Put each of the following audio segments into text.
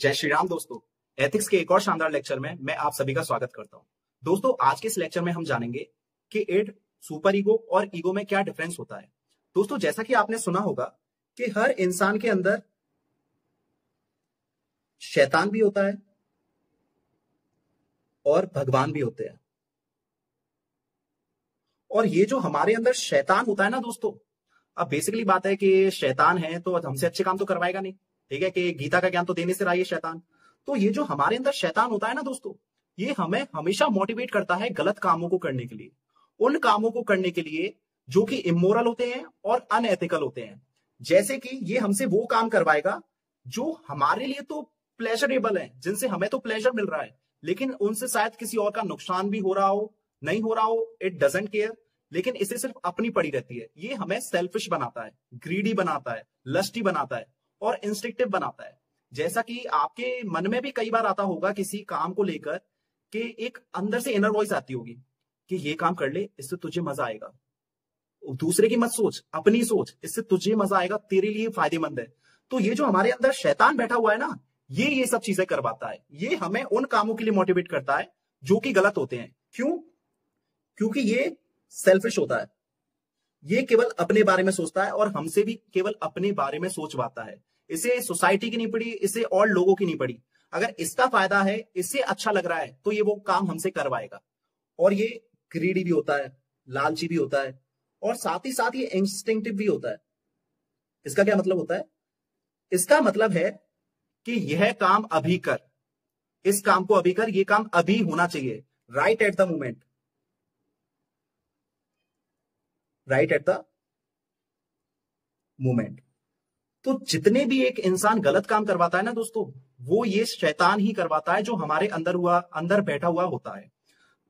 जय श्री राम दोस्तों। एथिक्स के एक और शानदार लेक्चर में मैं आप सभी का स्वागत करता हूं। दोस्तों आज के इस लेक्चर में हम जानेंगे कि इड, सुपर ईगो और ईगो में क्या डिफरेंस होता है। दोस्तों जैसा कि आपने सुना होगा कि हर इंसान के अंदर शैतान भी होता है और भगवान भी होते हैं। और ये जो हमारे अंदर शैतान होता है ना दोस्तों, अब बेसिकली बात है कि शैतान है तो हमसे अच्छे काम तो करवाएगा नहीं, ठीक है, कि गीता का ज्ञान तो देने से रहा ये शैतान। तो ये जो हमारे अंदर शैतान होता है ना दोस्तों, ये हमें हमेशा मोटिवेट करता है गलत कामों को करने के लिए, उन कामों को करने के लिए जो कि इमोरल होते हैं और अनएथिकल होते हैं। जैसे कि ये हमसे वो काम करवाएगा जो हमारे लिए तो प्लेजरेबल है, जिनसे हमें तो प्लेजर मिल रहा है, लेकिन उनसे शायद किसी और का नुकसान भी हो रहा हो, नहीं हो रहा हो, इट डजंट केयर, लेकिन इसे सिर्फ अपनी पड़ी रहती है। ये हमें सेल्फिश बनाता है, ग्रीडी बनाता है, लस्टी बनाता है और इंस्टिंक्टिव बनाता है। जैसा कि आपके मन में भी कई बार आता होगा किसी काम को लेकर कि एक अंदर से इनर वॉइस आती होगी कि ये काम कर ले, इससे तुझे मजा आएगा, दूसरे की मत सोच, अपनी सोच, इससे तुझे मजा आएगा, तेरे लिए फायदेमंद है। तो ये जो हमारे अंदर शैतान बैठा हुआ है ना, ये सब चीजें करवाता है। ये हमें उन कामों के लिए मोटिवेट करता है जो कि गलत होते हैं। क्यों? क्योंकि ये सेल्फिश होता है, ये केवल अपने बारे में सोचता है और हमसे भी केवल अपने बारे में सोचवाता है। इसे सोसाइटी की नहीं पड़ी, इसे और लोगों की नहीं पड़ी। अगर इसका फायदा है, इससे अच्छा लग रहा है, तो ये वो काम हमसे करवाएगा। और ये ग्रीडी भी होता है, लालची भी होता है और साथ ही साथ ये इंस्टिंक्टिव भी होता है। इसका क्या मतलब होता है? इसका मतलब है कि यह काम अभी कर, इस काम को अभी कर, ये काम अभी होना चाहिए, right at the moment, right at the moment. तो जितने भी एक इंसान गलत काम करवाता है ना दोस्तों, वो ये शैतान ही करवाता है जो हमारे अंदर बैठा हुआ होता है।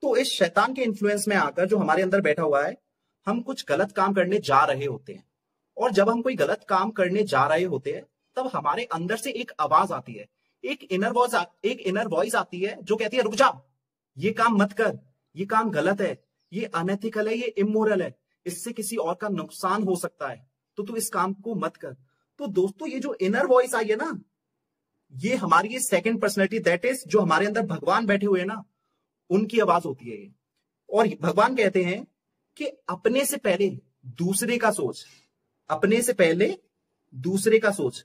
तो इस शैतान के इन्फ्लुएंस में आकर जो हमारे अंदर बैठा हुआ है, हम कुछ गलत काम करने जा रहे होते हैं। और जब हम कोई गलत काम करने जा रहे होते हैं, तब हमारे अंदर से एक आवाज आती है, एक इनर वॉइस आती है जो कहती है रुक जा, ये काम मत कर, ये काम गलत है, ये अनएथिकल है, ये इमोरल है, इससे किसी और का नुकसान हो सकता है, तो तू इस काम को मत कर। तो दोस्तों ये जो इनर वॉइस आई है ना, ये हमारी ये सेकंड पर्सनैलिटी, दैट इज जो हमारे अंदर भगवान बैठे हुए हैं ना, उनकी आवाज होती है ये। और भगवान कहते हैं कि अपने से पहले दूसरे का सोच, अपने से पहले दूसरे का सोच।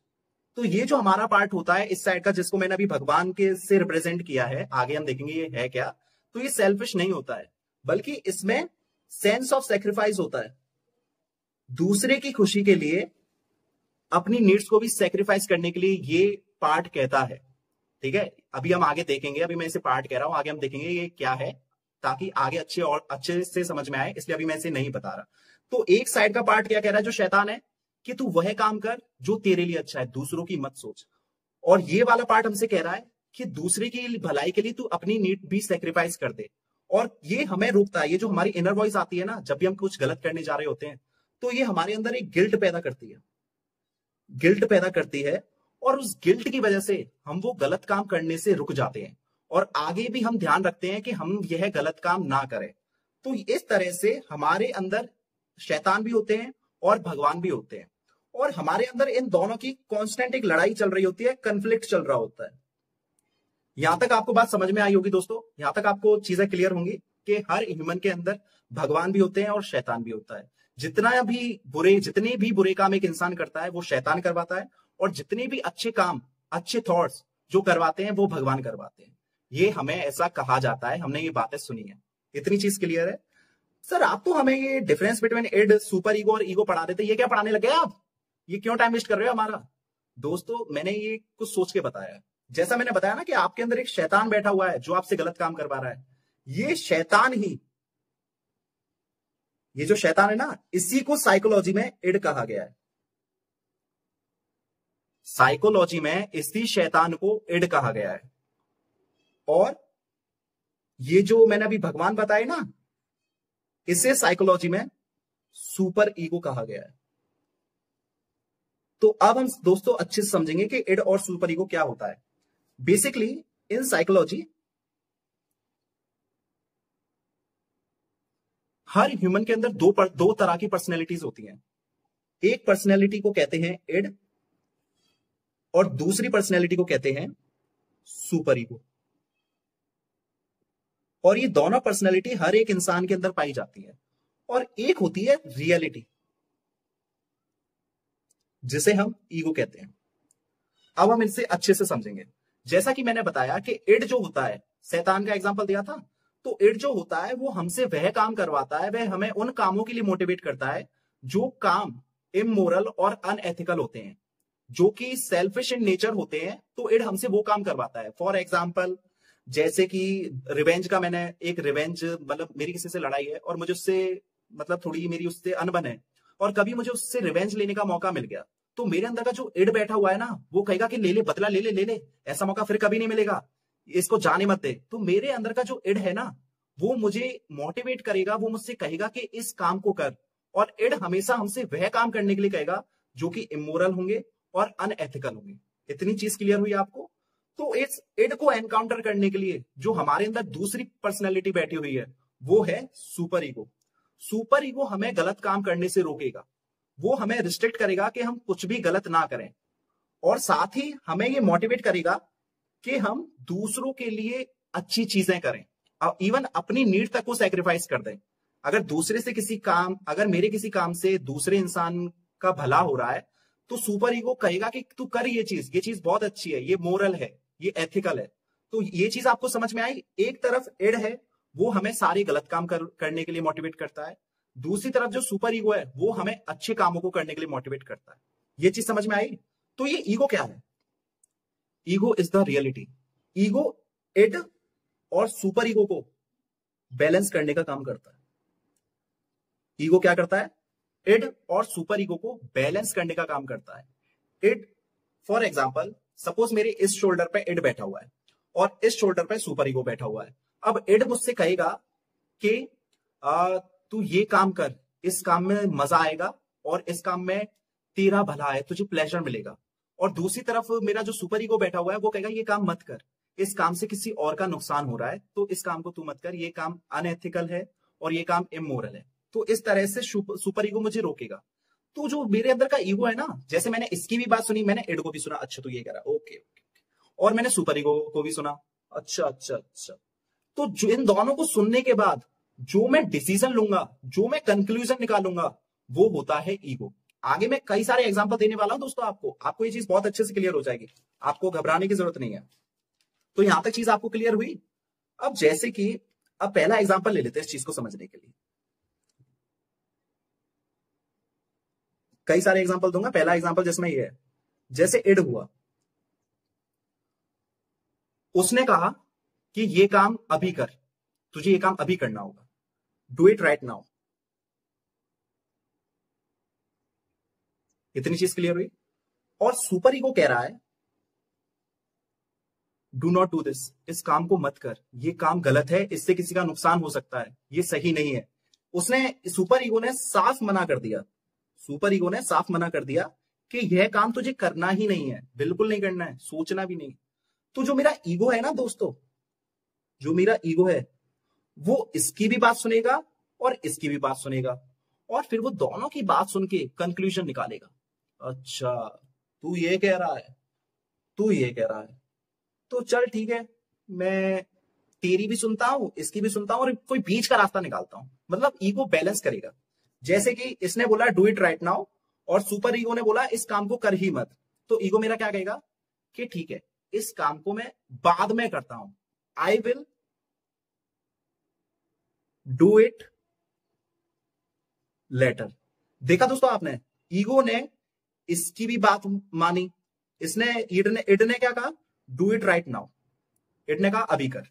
तो ये जो हमारा पार्ट होता है इस साइड का, जिसको मैंने अभी भगवान के से रिप्रेजेंट किया है, आगे हम देखेंगे ये है क्या। तो ये सेल्फिश नहीं होता है, बल्कि इसमें सेंस ऑफ सेक्रीफाइस होता है। दूसरे की खुशी के लिए अपनी नीड्स को भी सेक्रीफाइस करने के लिए ये पार्ट कहता है, ठीक है। अभी हम आगे देखेंगे, अभी मैं इसे पार्ट कह रहा हूं, आगे हम देखेंगे ये क्या है, ताकि आगे अच्छे से समझ में आए, इसलिए अभी मैं इसे नहीं बता रहा। तो एक साइड का पार्ट क्या कह रहा है जो शैतान है, कि तू वह काम कर जो तेरे लिए अच्छा है, दूसरों की मत सोच। और ये वाला पार्ट हमसे कह रहा है कि दूसरे की भलाई के लिए तू अपनी नीड भी सेक्रीफाइस कर दे। और ये हमें रोकता है। ये जो हमारी इनर वॉइस आती है ना, जब भी हम कुछ गलत करने जा रहे होते हैं, तो ये हमारे अंदर एक गिल्ट पैदा करती है, गिल्ट पैदा करती है। और उस गिल्ट की वजह से हम वो गलत काम करने से रुक जाते हैं और आगे भी हम ध्यान रखते हैं कि हम यह गलत काम ना करें। तो इस तरह से हमारे अंदर शैतान भी होते हैं और भगवान भी होते हैं, और हमारे अंदर इन दोनों की कांस्टेंट एक लड़ाई चल रही होती है, कन्फ्लिक्ट चल रहा होता है। यहां तक आपको बात समझ में आई होगी दोस्तों, यहां तक आपको चीजें क्लियर होंगी कि हर ह्यूमन के अंदर भगवान भी होते हैं और शैतान भी होता है। जितने भी बुरे काम एक इंसान करता है वो शैतान करवाता है, और जितने भी अच्छे काम, अच्छे थॉट्स जो करवाते हैं वो भगवान करवाते हैं। ये हमें ऐसा कहा जाता है, हमने ये बातें सुनी है। इतनी चीज क्लियर है? सर आप तो हमें ये difference between id, super ego और ईगो पढ़ा देते, ये क्या पढ़ाने लगे आप? ये क्यों टाइम वेस्ट कर रहे हो हमारा? दोस्तों मैंने ये कुछ सोच के बताया। जैसा मैंने बताया ना कि आपके अंदर एक शैतान बैठा हुआ है जो आपसे गलत काम करवा रहा है। ये शैतान ही, ये जो शैतान है ना, इसी को साइकोलॉजी में इड कहा गया है। साइकोलॉजी में इसी शैतान को इड कहा गया है। और ये जो मैंने अभी भगवान बताए ना, इसे साइकोलॉजी में सुपर ईगो कहा गया है। तो अब हम दोस्तों अच्छे से समझेंगे कि इड और सुपर ईगो क्या होता है। Basically in psychology her human के अंदर दो तरह की पर्सनैलिटीज होती हैं। एक पर्सनैलिटी को कहते हैं इड और दूसरी पर्सनैलिटी को कहते हैं सुपर ईगो। और ये दोनों पर्सनैलिटी हर एक इंसान के अंदर पाई जाती है। और एक होती है रियलिटी, जिसे हम ईगो कहते हैं। अब हम इनसे अच्छे से समझेंगे। जैसा कि मैंने बताया कि इड जो होता है, शैतान का एग्जांपल दिया था, तो इड जो होता है वो हमसे वह काम करवाता है, वह हमें उन कामों के लिए मोटिवेट करता है जो काम इमोरल और अनएथिकल होते हैं, जो कि सेल्फिश इन नेचर होते हैं। तो इड हमसे वो काम करवाता है। फॉर एग्जाम्पल, जैसे कि रिवेंज का, मैंने एक रिवेंज, मतलब मेरी किसी से लड़ाई है और मुझे उससे मतलब थोड़ी मेरी उससे अनबन है, और कभी मुझे उससे रिवेंज लेने का मौका मिल गया, तो मेरे अंदर का जो इड बैठा हुआ है ना, वो कहेगा कि ले ले बदला, ले ले ले ले, ऐसा मौका फिर कभी नहीं मिलेगा, इसको जाने मत दे। तो मेरे अंदर का जो इड है ना, वो मुझे मोटिवेट करेगा, वो मुझसे कहेगा कि इस काम को कर। और इड हमेशा हमसे वह काम करने के लिए कहेगा जो कि इमोरल होंगे और अनएथिकल होंगे। इतनी चीज क्लियर हुई आपको? तो इस इड को एनकाउंटर करने के लिए जो हमारे अंदर दूसरी पर्सनैलिटी बैठी हुई है, वो है सुपर ईगो। सुपर ईगो हमें गलत काम करने से रोकेगा, वो हमें रिस्ट्रिक्ट करेगा कि हम कुछ भी गलत ना करें, और साथ ही हमें ये मोटिवेट करेगा कि हम दूसरों के लिए अच्छी चीजें करें, और इवन अपनी नीड तक को सैक्रिफाइस कर दें। अगर दूसरे से किसी काम, अगर मेरे किसी काम से दूसरे इंसान का भला हो रहा है, तो सुपर ईगो कहेगा कि तू कर ये चीज बहुत अच्छी है, ये मोरल है, ये एथिकल है। तो ये चीज आपको समझ में आई? एक तरफ इड है, वो हमें सारे गलत काम करने के लिए मोटिवेट करता है। दूसरी तरफ जो सुपर ईगो है, वो हमें अच्छे कामों को करने के लिए मोटिवेट करता है। ये चीज समझ में आई? तो ये ईगो क्या है? Ego is the reality. Ego id और सुपर ईगो को बैलेंस करने का काम करता है। ईगो क्या करता है? इड और सुपर ईगो को बैलेंस करने का काम करता है। इड, फॉर एग्जाम्पल, सपोज मेरे इस शोल्डर पे इड बैठा हुआ है और इस शोल्डर पे सुपर ईगो बैठा हुआ है। अब इड मुझसे कहेगा कि तू ये काम कर, इस काम में मजा आएगा और इस काम में तेरा भला है, तुझे प्लेजर मिलेगा। और दूसरी तरफ मेरा जो सुपर ईगो बैठा हुआ है, वो कहेगा ये काम मत कर, इस काम से किसी और का नुकसान हो रहा है, तो इस काम को तू मत कर, ये काम अनएथिकल है और ये काम इमोरल है। तो इस तरह से सुपर ईगो मुझे रोकेगा। तो जो मेरे अंदर का ईगो है ना, जैसे मैंने इसकी भी बात सुनी, मैंने इड को भी सुना, अच्छा तू ये कह रहा है, ओके ओके, और मैंने सुपर ईगो को भी सुना, अच्छा अच्छा अच्छा। तो जो इन दोनों को सुनने के बाद जो मैं डिसीजन लूंगा, जो मैं कंक्लूजन निकालूंगा, वो होता है ईगो। आगे मैं कई सारे एग्जांपल देने वाला हूं दोस्तों, आपको ये चीज बहुत अच्छे से क्लियर हो जाएगी, आपको घबराने की जरूरत नहीं है। तो यहां तक चीज आपको क्लियर हुई? अब जैसे कि अब पहला एग्जांपल ले लेते हैं इस चीज को समझने के लिए। कई सारे एग्जांपल दूंगा, पहला एग्जांपल जिसमें ये है, जैसे इड हुआ, उसने कहा कि ये काम अभी कर, तुझे ये काम अभी करना होगा, डू इट राइट नाउ। इतनी चीज क्लियर हुई? और सुपर ईगो कह रहा है डू नॉट डू दिस, इस काम को मत कर, ये काम गलत है, इससे किसी का नुकसान हो सकता है, ये सही नहीं है। उसने, सुपर ईगो ने साफ मना कर दिया, सुपर ईगो ने साफ मना कर दिया कि यह काम तुझे करना ही नहीं है, बिल्कुल नहीं करना है, सोचना भी नहीं। तो जो मेरा ईगो है ना दोस्तों, जो मेरा ईगो है, वो इसकी भी बात सुनेगा और इसकी भी बात सुनेगा, और फिर वो दोनों की बात सुन के कंक्लूजन निकालेगा। अच्छा तू ये कह रहा है, तू ये कह रहा है, तो चल ठीक है, मैं तेरी भी सुनता हूं, इसकी भी सुनता हूं, और कोई बीच का रास्ता निकालता हूं। मतलब ईगो बैलेंस करेगा। जैसे कि इसने बोला डू इट राइट नाउ, और सुपर ईगो ने बोला इस काम को कर ही मत। तो ईगो मेरा क्या कहेगा कि ठीक है, इस काम को मैं बाद में करता हूं, I will do it later. देखा दोस्तों आपने, ईगो ने इसकी भी बात मानी, इसने इड ने क्या कहा, do it right now, id ने कहा अभी कर,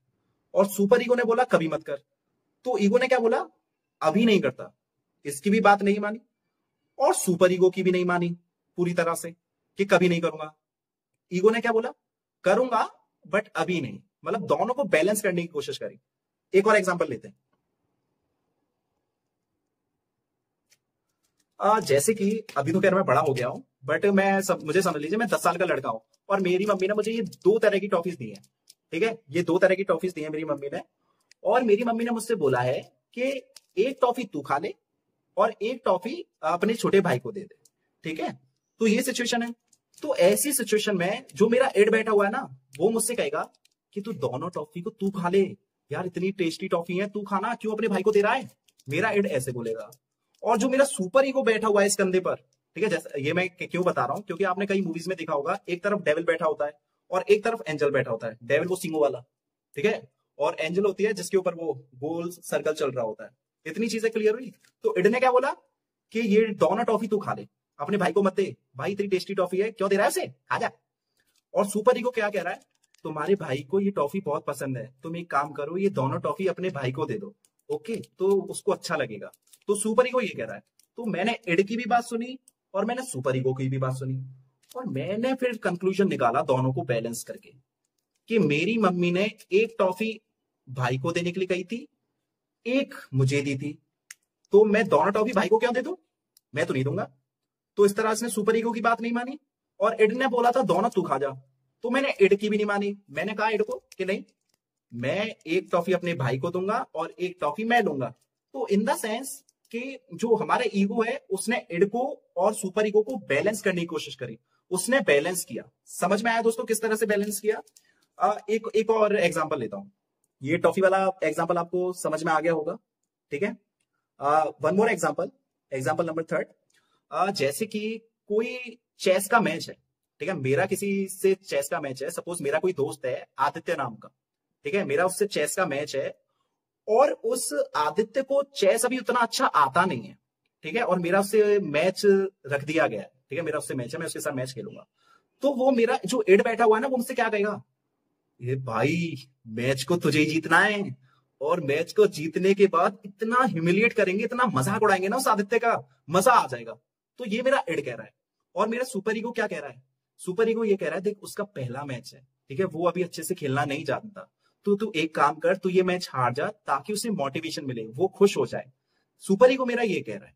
और सुपर ईगो ने बोला कभी मत कर। तो ईगो ने क्या बोला, अभी नहीं करता, इसकी भी बात नहीं मानी और सुपर ईगो की भी नहीं मानी पूरी तरह से कि कभी नहीं करूंगा। ईगो ने क्या बोला, करूंगा बट अभी नहीं। मतलब दोनों को बैलेंस करने की कोशिश करी। एक और एग्जांपल लेते हैं। जैसे कि अभी तो खैर मैं बड़ा हो गया हूं, बट मुझे समझ लीजिए मैं 10 साल का लड़का हूं, और मेरी मम्मी ने मुझे ये 2 तरह की टॉफीज दी है। ठीक है, ये 2 तरह की टॉफीज दी है मेरी मम्मी ने, और मेरी मम्मी ने मुझसे बोला है कि एक टॉफी तू खा ले और एक टॉफी अपने छोटे भाई को दे दे। ठीक है, तो ये सिचुएशन है। तो ऐसी सिचुएशन में जो मेरा इड बैठा हुआ है ना, वो मुझसे कहेगा कि तू दोनों टॉफी को तू खा ले, यार इतनी टेस्टी टॉफी है, तू खाना, क्यों अपने भाई को दे रहा है। मेरा इड ऐसे बोलेगा। और जो मेरा सुपर ईगो बैठा हुआ है इस कंधे पर, ठीक है, जैसे ये मैं क्यों बता रहा हूं, क्योंकि आपने कई मूवीज में देखा होगा, एक तरफ डेविल बैठा होता है और एक तरफ एंजल बैठा होता है। डेविल वो सिंगों वाला, ठीक है, और एंजल होती है जिसके ऊपर वो गोल सर्कल चल रहा होता है। इतनी चीजें क्लियर हुई। तो इड ने क्या बोला कि ये दोनों टॉफी तू खा ले, अपने भाई को मत दे, भाई इतनी टेस्टी टॉफी है, क्यों दे रहा है उसे, खा जा। और सुपर ईगो क्या कह रहा है, तुम्हारे भाई को ये टॉफी बहुत पसंद है, तुम एक काम करो, ये दोनों टॉफी अपने भाई को दे दो, ओके, तो उसको अच्छा लगेगा। तो सुपर ईगो ये कह रहा है। तो मैंने इड की भी बात सुनी और मैंने सुपर ईगो की भी बात सुनी, और मैंने फिर कंक्लूजन निकाला दोनों को बैलेंस करके, कि मेरी मम्मी ने एक टॉफी भाई को देने के लिए कही थी, एक मुझे दी थी, तो मैं दोनों टॉफी भाई को क्यों दे दूं, मैं तो नहीं दूंगा। तो इस तरह से सुपर ईगो की बात नहीं मानी। और इड ने बोला था दोनों तू खा जा, तो मैंने इड की भी नहीं मानी। मैंने कहा इड को कि नहीं, मैं एक टॉफी अपने भाई को दूंगा और एक टॉफी मैं लूंगा। तो इन द सेंस कि जो हमारा ईगो है उसने इड को और सुपर ईगो को बैलेंस करने की कोशिश करी, उसने बैलेंस किया। समझ में आया दोस्तों किस तरह से बैलेंस किया। एक और एग्जांपल लेता हूं, ये टॉफी वाला एग्जांपल आपको समझ में आ गया होगा, ठीक है। One more example, example number third. जैसे कि कोई चेस का मैच है, ठीक है, मेरा किसी से चेस का मैच है, सपोज मेरा कोई दोस्त है आदित्य नाम का, ठीक है, मेरा उससे चेस का मैच है, और उस आदित्य को चेस अभी उतना अच्छा आता नहीं है, ठीक है, और मेरा उससे मैच रख दिया गया है, ठीक है, मेरा उससे मैच है, मैं उसके साथ मैच खेलूंगा। तो वो मेरा जो इड बैठा हुआ है ना, वो मुझसे क्या कहेगा, ये भाई मैच को तुझे ही जीतना है, और मैच को जीतने के बाद इतना ह्यूमिलिएट करेंगे, इतना मजाक उड़ाएंगे ना उस आदित्य का, मजा आ जाएगा। तो ये मेरा इड कह रहा है। और मेरा सुपर ईगो क्या कह रहा है, सुपर ईगो ये कह रहा है, देख उसका पहला मैच है, ठीक है, वो अभी अच्छे से खेलना नहीं जानता, तो तू एक काम कर, तू ये मैच हार जा ताकि उसे मोटिवेशन मिले, वो खुश हो जाए। सुपर ईगो मेरा ये कह रहा है।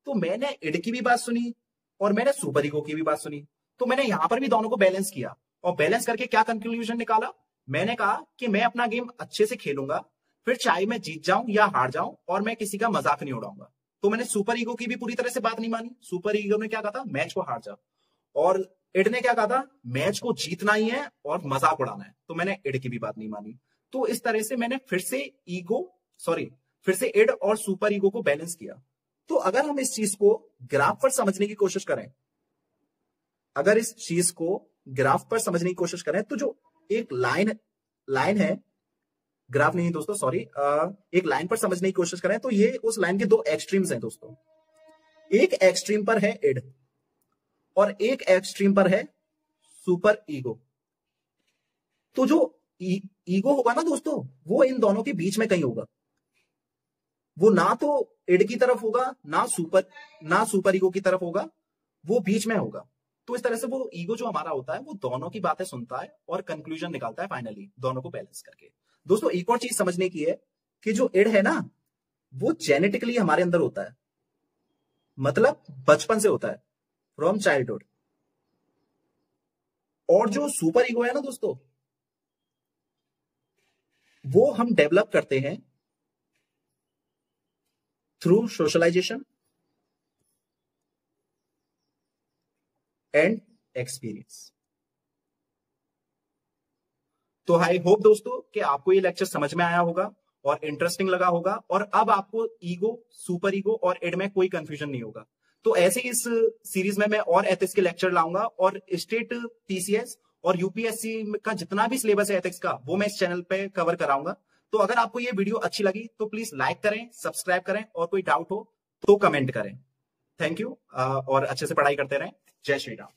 तो मैंने इड की भी बात सुनी और मैंने सुपर ईगो की भी बात सुनी, तो मैंने यहां पर भी दोनों को बैलेंस किया, और बैलेंस करके क्या कंक्लूजन निकाला, मैंने कहा कि मैं अपना गेम अच्छे से खेलूंगा, फिर चाहे मैं जीत जाऊं या हार जाऊं, और मैं किसी का मजाक नहीं उड़ाऊंगा। तो मैंने सुपर ईगो की भी पूरी तरह से बात नहीं मानी। सुपर ईगो ने क्या कहा था, मैच को हार जा, और इड ने क्या कहा था, मैच को जीतना ही है और मजाक उड़ाना है। तो मैंने इड की भी बात नहीं मानी। तो इस तरह से मैंने फिर से इड और सुपर ईगो को बैलेंस किया। तो अगर हम इस चीज को ग्राफ पर समझने की कोशिश करें, अगर इस चीज को ग्राफ पर समझने की कोशिश करें, तो जो एक लाइन है, ग्राफ नहीं दोस्तों, सॉरी, एक लाइन पर समझने की कोशिश करें, तो ये उस लाइन के दो एक्सट्रीम्स हैं दोस्तों। एक एक्सट्रीम पर है इड और एक एक्सट्रीम पर है सुपर ईगो। तो जो ईगो होगा ना दोस्तों, वो इन दोनों के बीच में कहीं होगा, वो ना तो इड की तरफ होगा ना सुपर ईगो की तरफ होगा, वो बीच में होगा। तो इस तरह से वो ईगो जो हमारा होता है, वो दोनों की बातें सुनता है और कंक्लूजन निकालता है फाइनली, दोनों को बैलेंस करके। दोस्तों एक और चीज समझने की है कि जो इड है ना, वो जेनेटिकली हमारे अंदर होता है, मतलब बचपन से होता है, फ्रॉम चाइल्डहुड। और जो सुपर ईगो है ना दोस्तों, वो हम डेवलप करते हैं थ्रू सोशलाइजेशन एंड एक्सपीरियंस। तो आई होप दोस्तों कि आपको ये लेक्चर समझ में आया होगा और इंटरेस्टिंग लगा होगा, और अब आपको ईगो, सुपर ईगो और इड में कोई कंफ्यूजन नहीं होगा। तो ऐसे ही इस सीरीज में मैं और एथिक्स के लेक्चर लाऊंगा, और स्टेट पीसीएस और यूपीएससी का जितना भी सिलेबस है एथिक्स का, वो मैं इस चैनल पे कवर कराऊंगा। तो अगर आपको ये वीडियो अच्छी लगी तो प्लीज लाइक करें, सब्सक्राइब करें, और कोई डाउट हो तो कमेंट करें। थैंक यू, और अच्छे से पढ़ाई करते रहें। जय श्री राम।